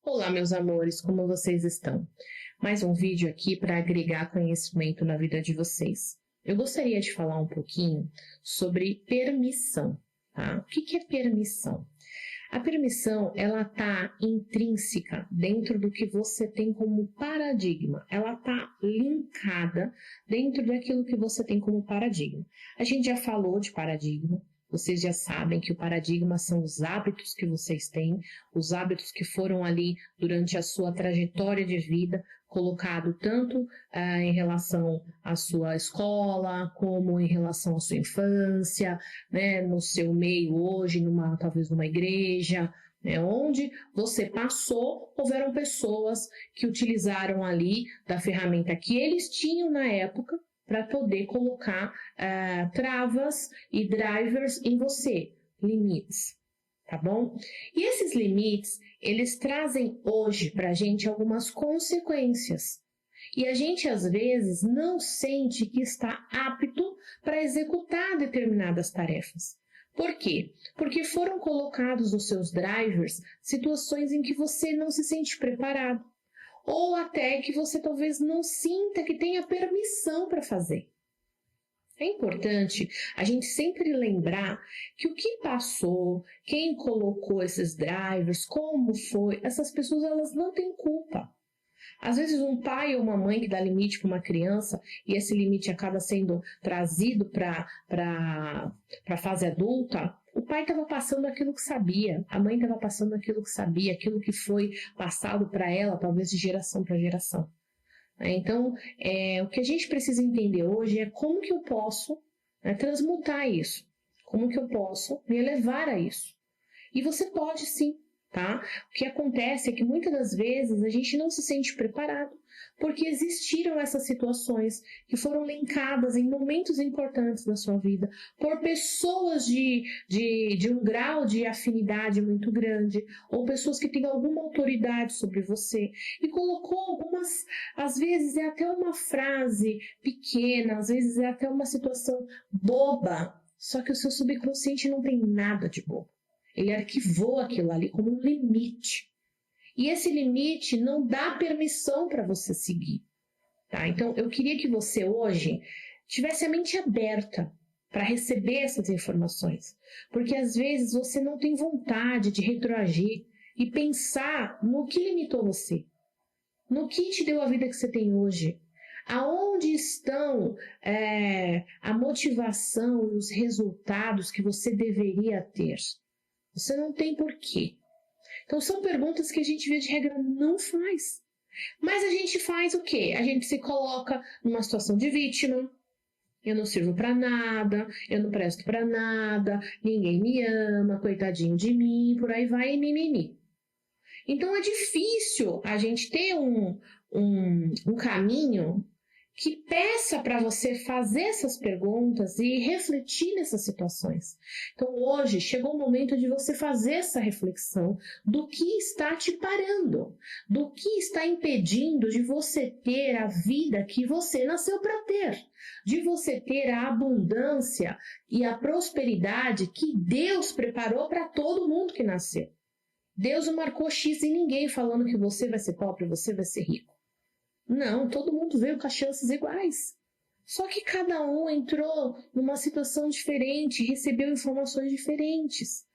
Olá, meus amores, como vocês estão? Mais um vídeo aqui para agregar conhecimento na vida de vocês. Eu gostaria de falar um pouquinho sobre permissão, tá? O que é permissão? A permissão, ela está intrínseca dentro do que você tem como paradigma. Ela está linkada dentro daquilo que você tem como paradigma. A gente já falou de paradigma. Vocês já sabem que o paradigma são os hábitos que vocês têm, os hábitos que foram ali durante a sua trajetória de vida, colocado tanto em relação à sua escola, como em relação à sua infância, né, no seu meio hoje, talvez numa igreja, né, onde você passou, houveram pessoas que utilizaram ali da ferramenta que eles tinham na época, para poder colocar travas e drivers em você, limites, tá bom? E esses limites, eles trazem hoje para a gente algumas consequências. E a gente, às vezes, não sente que está apto para executar determinadas tarefas. Por quê? Porque foram colocados nos seus drivers situações em que você não se sente preparado. Ou até que você talvez não sinta que tenha permissão para fazer. É importante a gente sempre lembrar que o que passou, quem colocou esses drivers, como foi, essas pessoas elas não têm culpa. Às vezes um pai ou uma mãe que dá limite para uma criança e esse limite acaba sendo trazido para a fase adulta, o pai estava passando aquilo que sabia, a mãe estava passando aquilo que sabia, aquilo que foi passado para ela, talvez de geração para geração. Então, o que a gente precisa entender hoje é como que eu posso transmutar isso, como que eu posso me elevar a isso. E você pode sim. Tá? O que acontece é que muitas das vezes a gente não se sente preparado porque existiram essas situações que foram linkadas em momentos importantes da sua vida por pessoas de um grau de afinidade muito grande ou pessoas que têm alguma autoridade sobre você e colocou algumas, às vezes é até uma frase pequena, às vezes é até uma situação boba, só que o seu subconsciente não tem nada de bobo. Ele arquivou aquilo ali como um limite. E esse limite não dá permissão para você seguir. Tá? Então, eu queria que você hoje tivesse a mente aberta para receber essas informações. Porque às vezes você não tem vontade de retroagir e pensar no que limitou você. No que te deu a vida que você tem hoje. Aonde estão a motivação e os resultados que você deveria ter? Você não tem porquê. Então, são perguntas que a gente, via de regra, não faz. Mas a gente faz o quê? A gente se coloca numa situação de vítima. Eu não sirvo para nada, eu não presto para nada, ninguém me ama, coitadinho de mim, por aí vai, mimimi. Então, é difícil a gente ter um caminho que peça para você fazer essas perguntas e refletir nessas situações. Então, hoje chegou o momento de você fazer essa reflexão do que está te parando, do que está impedindo de você ter a vida que você nasceu para ter, de você ter a abundância e a prosperidade que Deus preparou para todo mundo que nasceu. Deus não marcou X em ninguém falando que você vai ser pobre, você vai ser rico. Não, todo mundo veio com as chances iguais. Só que cada um entrou numa situação diferente, recebeu informações diferentes.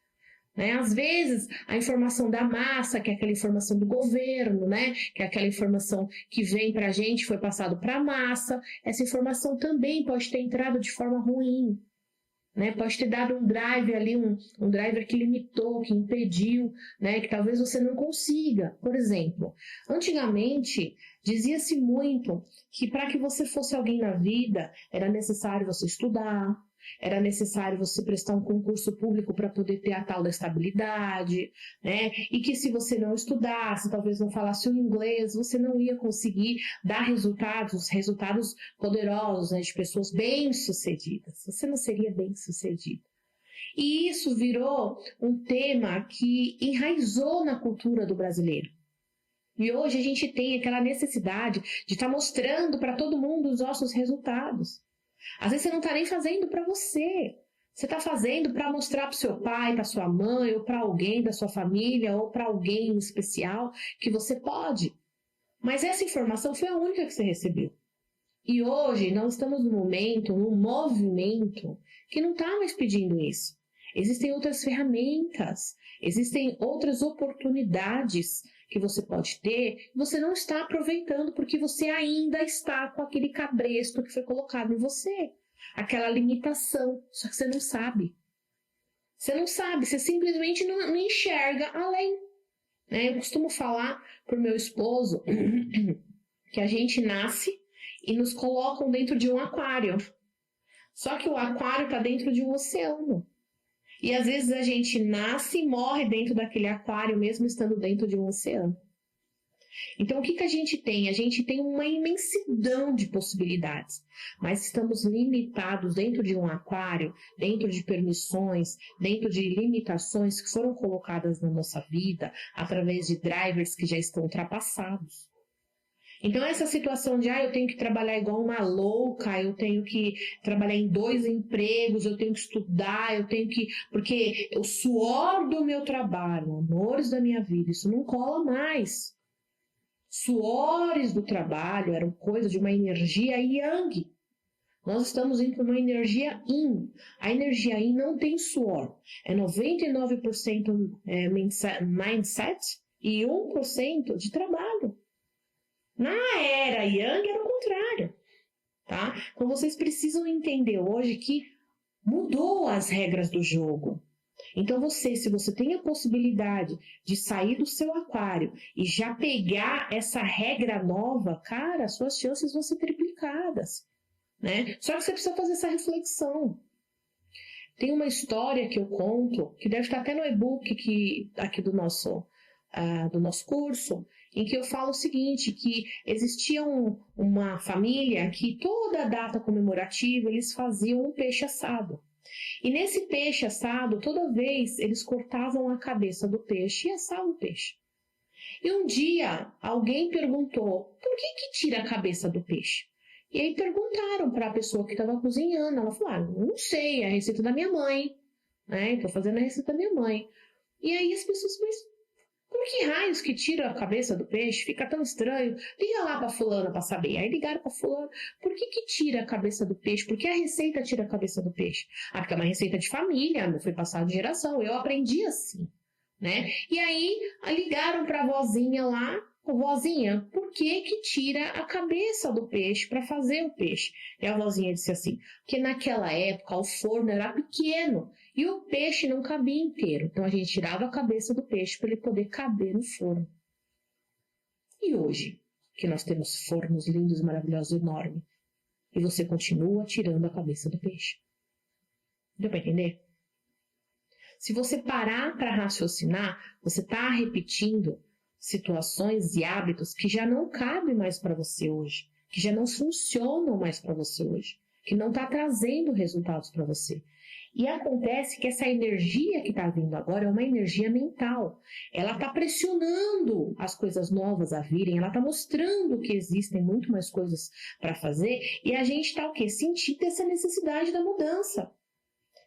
Né? Às vezes, a informação da massa, que é aquela informação do governo, né? Que é aquela informação que vem para a gente, foi passado para a massa, essa informação também pode ter entrado de forma ruim. Né? Pode ter dado um drive ali, um driver que limitou, que impediu, né? Que talvez você não consiga. Por exemplo, antigamente dizia-se muito que para que você fosse alguém na vida era necessário você estudar, era necessário você prestar um concurso público para poder ter a tal da estabilidade, né? E que se você não estudasse, talvez não falasse o inglês, você não ia conseguir dar resultados poderosos, né? De pessoas bem-sucedidas. Você não seria bem-sucedido. E isso virou um tema que enraizou na cultura do brasileiro. E hoje a gente tem aquela necessidade de estar mostrando para todo mundo os nossos resultados. Às vezes você não está nem fazendo para você. Você está fazendo para mostrar para o seu pai, para sua mãe, ou para alguém da sua família, ou para alguém especial que você pode. Mas essa informação foi a única que você recebeu. E hoje nós estamos num momento, num movimento que não está mais pedindo isso. Existem outras ferramentas, existem outras oportunidades que você pode ter, e você não está aproveitando porque você ainda está com aquele cabresto que foi colocado em você. Aquela limitação, só que você não sabe. Você não sabe, você simplesmente não enxerga além. Eu costumo falar para o meu esposo que a gente nasce e nos colocam dentro de um aquário. Só que o aquário está dentro de um oceano. E às vezes a gente nasce e morre dentro daquele aquário, mesmo estando dentro de um oceano. Então, o que a gente tem? A gente tem uma imensidão de possibilidades, mas estamos limitados dentro de um aquário, dentro de permissões, dentro de limitações que foram colocadas na nossa vida através de drivers que já estão ultrapassados. Então, essa situação de, eu tenho que trabalhar igual uma louca, eu tenho que trabalhar em 2 empregos, eu tenho que estudar, eu tenho que... Porque o suor do meu trabalho, amores da minha vida, isso não cola mais. Suores do trabalho eram coisa de uma energia yang. Nós estamos indo para uma energia yin. A energia yin não tem suor. É 99% mindset e 1% de trabalho. Na era yang era o contrário. Tá? Então vocês precisam entender hoje que mudou as regras do jogo. Então se você tem a possibilidade de sair do seu aquário e já pegar essa regra nova, cara, suas chances vão ser triplicadas, né? Só que você precisa fazer essa reflexão. Tem uma história que eu conto, que deve estar até no e-book aqui do nosso curso, em que eu falo o seguinte, que existia uma família que toda data comemorativa eles faziam um peixe assado. E nesse peixe assado, toda vez eles cortavam a cabeça do peixe e assavam o peixe. E um dia alguém perguntou, por que tira a cabeça do peixe? E aí perguntaram para a pessoa que estava cozinhando, ela falou, não sei, é a receita da minha mãe, né? Estou fazendo a receita da minha mãe. E aí as pessoas, mas por que raios que tira a cabeça do peixe? Fica tão estranho. Liga lá para fulana para saber. Aí ligaram para fulana. Por que tira a cabeça do peixe? Por que a receita tira a cabeça do peixe? Porque é uma receita de família, não foi passado de geração. Eu aprendi assim, né? E aí ligaram para a vozinha lá. Vozinha, por que tira a cabeça do peixe para fazer o peixe? E a vozinha disse assim, que naquela época o forno era pequeno e o peixe não cabia inteiro. Então a gente tirava a cabeça do peixe para ele poder caber no forno. E hoje, que nós temos fornos lindos, maravilhosos, enormes, e você continua tirando a cabeça do peixe. Deu para entender? Se você parar para raciocinar, você está repetindo situações e hábitos que já não cabem mais para você hoje, que já não funcionam mais para você hoje, que não está trazendo resultados para você. E acontece que essa energia que está vindo agora é uma energia mental. Ela está pressionando as coisas novas a virem, ela está mostrando que existem muito mais coisas para fazer e a gente está o quê? Sentindo essa necessidade da mudança.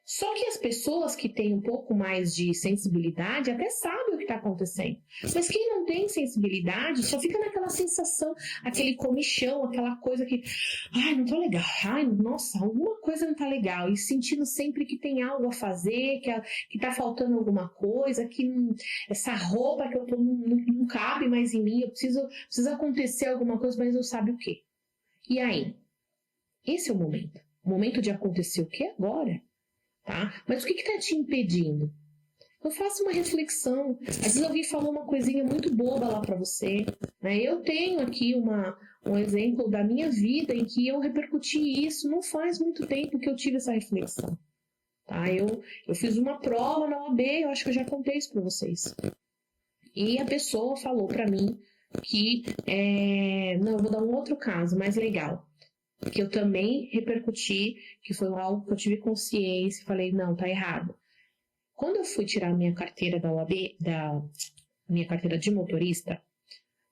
Só que as pessoas que têm um pouco mais de sensibilidade até sabem o que está acontecendo. Mas quem não tem sensibilidade só fica naquela sensação, aquele comichão, aquela coisa que, não tô legal, nossa, alguma coisa não tá legal. E sentindo sempre que tem algo a fazer, que tá faltando alguma coisa, que essa roupa que eu tô não cabe mais em mim, precisa acontecer alguma coisa, mas não sabe o quê. E aí? Esse é o momento. O momento de acontecer o quê agora? Tá? Mas o que está te impedindo? Eu faço uma reflexão. Às vezes alguém falou uma coisinha muito boba lá para você, né? Eu tenho aqui um exemplo da minha vida em que eu repercuti isso. Não faz muito tempo que eu tive essa reflexão. Tá? Eu fiz uma prova na OAB, eu acho que eu já contei isso para vocês. E a pessoa falou para mim que... Não, eu vou dar um outro caso mais legal. Que eu também repercuti, que foi algo que eu tive consciência e falei, não, tá errado. Quando eu fui tirar minha carteira da OAB, minha carteira de motorista,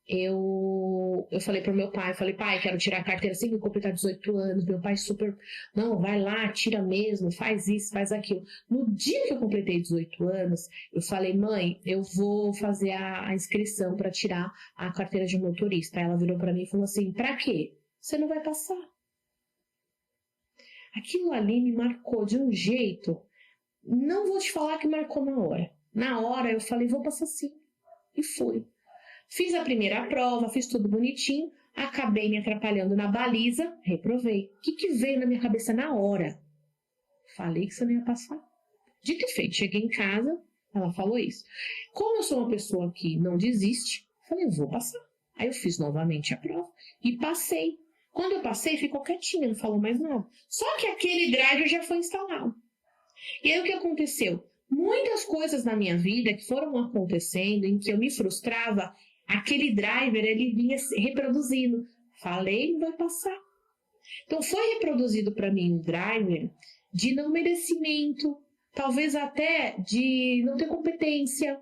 eu falei pro meu pai, pai, quero tirar a carteira assim que eu completar 18 anos. Meu pai super, não, vai lá, tira mesmo, faz isso, faz aquilo. No dia que eu completei 18 anos, eu falei, mãe, eu vou fazer a inscrição para tirar a carteira de motorista. Ela virou para mim e falou assim, pra quê? Você não vai passar. Aquilo ali me marcou de um jeito, não vou te falar que marcou na hora. Na hora eu falei, vou passar sim. E fui. Fiz a primeira prova, fiz tudo bonitinho, acabei me atrapalhando na baliza, reprovei. O que veio na minha cabeça na hora? Falei que você não ia passar. Dito e feito, cheguei em casa, ela falou isso. Como eu sou uma pessoa que não desiste, falei, eu vou passar. Aí eu fiz novamente a prova e passei. Quando eu passei, ficou quietinha, não falou mais nada. Só que aquele driver já foi instalado. E aí o que aconteceu? Muitas coisas na minha vida que foram acontecendo, em que eu me frustrava, aquele driver, ele vinha reproduzindo. Falei, não vai passar. Então, foi reproduzido para mim um driver de não merecimento, talvez até de não ter competência,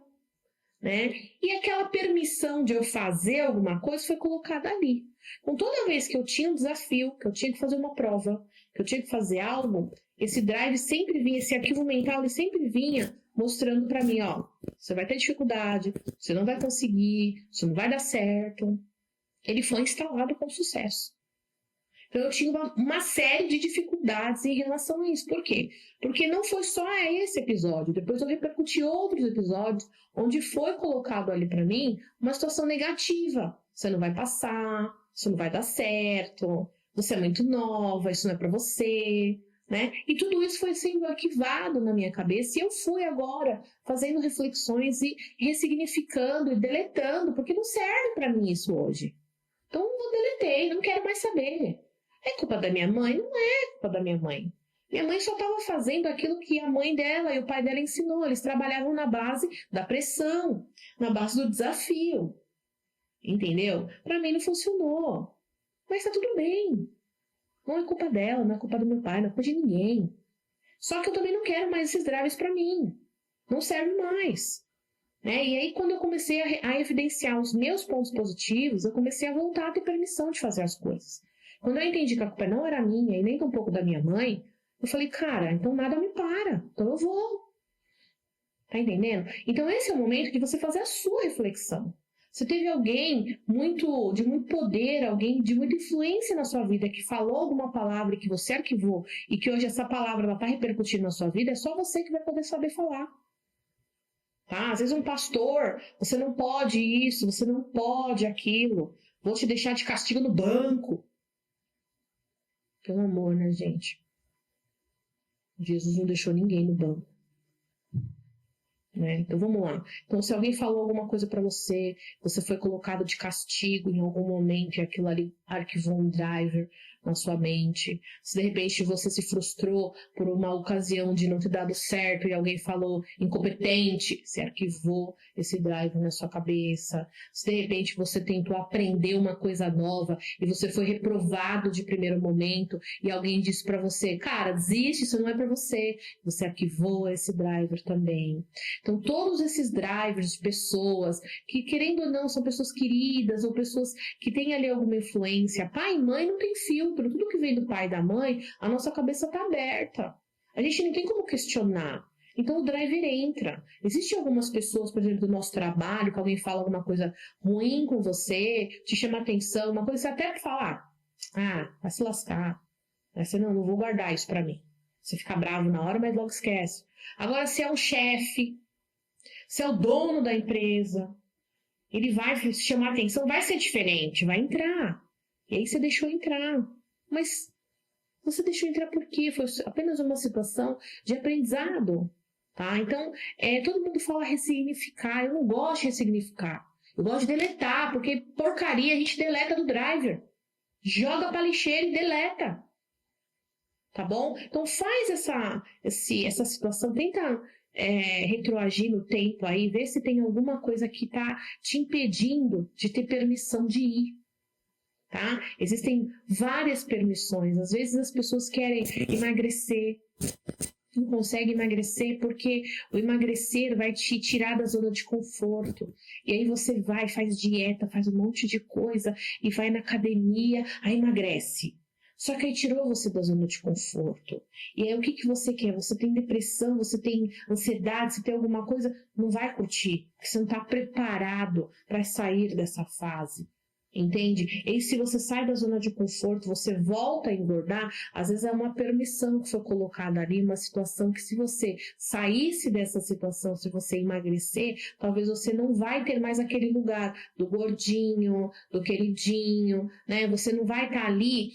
né? E aquela permissão de eu fazer alguma coisa foi colocada ali. Então, toda vez que eu tinha um desafio, que eu tinha que fazer uma prova, que eu tinha que fazer algo, esse drive sempre vinha, esse arquivo mental, ele sempre vinha mostrando para mim, ó, você vai ter dificuldade, você não vai conseguir, isso não vai dar certo. Ele foi instalado com sucesso. Então eu tinha uma série de dificuldades em relação a isso. Por quê? Porque não foi só esse episódio. Depois eu repercuti outros episódios onde foi colocado ali para mim uma situação negativa. Você não vai passar, isso não vai dar certo, você é muito nova, isso não é para você, né? E tudo isso foi sendo arquivado na minha cabeça e eu fui agora fazendo reflexões e ressignificando e deletando, porque não serve para mim isso hoje. Então eu deletei, não quero mais saber. É culpa da minha mãe? Não é culpa da minha mãe. Minha mãe só estava fazendo aquilo que a mãe dela e o pai dela ensinou. Eles trabalhavam na base da pressão, na base do desafio. Entendeu? Para mim não funcionou. Mas tá tudo bem. Não é culpa dela, não é culpa do meu pai, não é culpa de ninguém. Só que eu também não quero mais esses drives para mim. Não serve mais. Né? E aí, quando eu comecei a evidenciar os meus pontos positivos, eu comecei a voltar a ter permissão de fazer as coisas. Quando eu entendi que a culpa não era minha e nem um pouco da minha mãe, eu falei, cara, então nada me para, então eu vou. Tá entendendo? Então esse é o momento de você fazer a sua reflexão. Se teve alguém de muito poder, alguém de muita influência na sua vida que falou alguma palavra que você arquivou e que hoje essa palavra está repercutindo na sua vida, é só você que vai poder saber falar. Tá? Às vezes um pastor, você não pode isso, você não pode aquilo, vou te deixar de castigo no banco. Pelo amor, né, gente? Jesus não deixou ninguém no banco. Né? Então vamos lá. Então, se alguém falou alguma coisa para você, você foi colocado de castigo em algum momento e aquilo ali arquivou um driver na sua mente. Se de repente você se frustrou por uma ocasião de não ter dado certo e alguém falou incompetente, você arquivou esse driver na sua cabeça. Se de repente você tentou aprender uma coisa nova e você foi reprovado de primeiro momento e alguém disse para você, cara, desiste, isso não é para você. Você arquivou esse driver também. Então, todos esses drivers de pessoas que, querendo ou não, são pessoas queridas ou pessoas que têm ali alguma influência. Pai e mãe não tem filtro. Tudo que vem do pai e da mãe, a nossa cabeça está aberta. A gente não tem como questionar. Então, o driver entra. Existem algumas pessoas, por exemplo, do nosso trabalho, que alguém fala alguma coisa ruim com você, te chama atenção, uma coisa que você até pode falar. Ah, vai se lascar. Você não vou guardar isso para mim. Você fica bravo na hora, mas logo esquece. Agora, se é um chefe, se é o dono da empresa, ele vai chamar atenção, vai ser diferente, vai entrar. E aí você deixou entrar. Mas você deixou entrar por quê? Foi apenas uma situação de aprendizado. Tá? Então, todo mundo fala ressignificar. Eu não gosto de ressignificar. Eu gosto de deletar, porque porcaria a gente deleta do driver. Joga pra lixeira e deleta. Tá bom? Então faz essa situação, tenta retroagir no tempo aí, ver se tem alguma coisa que está te impedindo de ter permissão de ir. Tá? Existem várias permissões. Às vezes as pessoas querem emagrecer. não consegue emagrecer porque o emagrecer vai te tirar da zona de conforto. E aí você vai, faz dieta, faz um monte de coisa e vai na academia, aí emagrece. Só que aí tirou você da zona de conforto. E aí o que você quer? Você tem depressão, você tem ansiedade, você tem alguma coisa, não vai curtir, porque você não está preparado para sair dessa fase. Entende? E se você sai da zona de conforto, você volta a engordar, às vezes é uma permissão que foi colocada ali, uma situação que se você saísse dessa situação, se você emagrecer, talvez você não vai ter mais aquele lugar do gordinho, do queridinho, né? Você não vai estar ali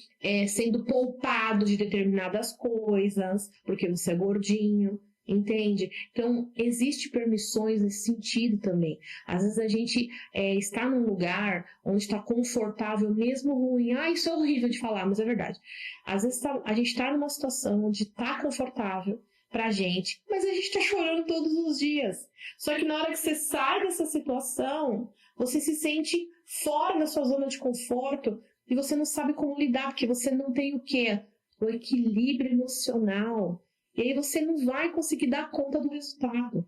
sendo poupado de determinadas coisas, porque você é gordinho. Entende? Então, existe permissões nesse sentido também. Às vezes a gente está num lugar onde está confortável, mesmo ruim. Ah, isso é horrível de falar, mas é verdade. Às vezes a gente está numa situação onde está confortável pra gente, mas a gente está chorando todos os dias. Só que na hora que você sai dessa situação, você se sente fora da sua zona de conforto e você não sabe como lidar, porque você não tem o quê? O equilíbrio emocional. E aí você não vai conseguir dar conta do resultado.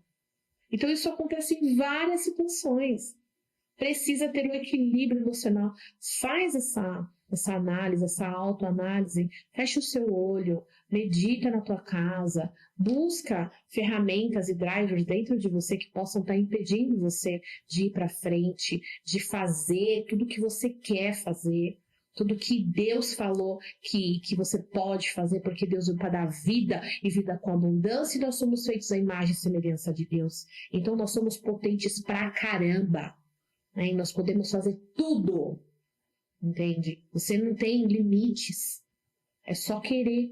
Então isso acontece em várias situações. Precisa ter um equilíbrio emocional. Faz essa análise, essa autoanálise. Fecha o seu olho, medita na tua casa, busca ferramentas e drivers dentro de você que possam estar impedindo você de ir para frente, de fazer tudo o que você quer fazer. Tudo que Deus falou que você pode fazer, porque Deus veio para dar vida e vida com abundância, e nós somos feitos à imagem e semelhança de Deus. Então nós somos potentes pra caramba, né? E nós podemos fazer tudo, entende? Você não tem limites, é só querer.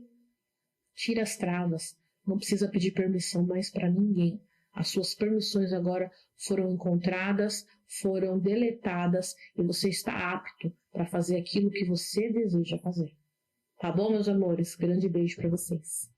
Tira as travas, não precisa pedir permissão mais para ninguém. As suas permissões agora foram encontradas, foram deletadas e você está apto para fazer aquilo que você deseja fazer. Tá bom, meus amores? Grande beijo para vocês.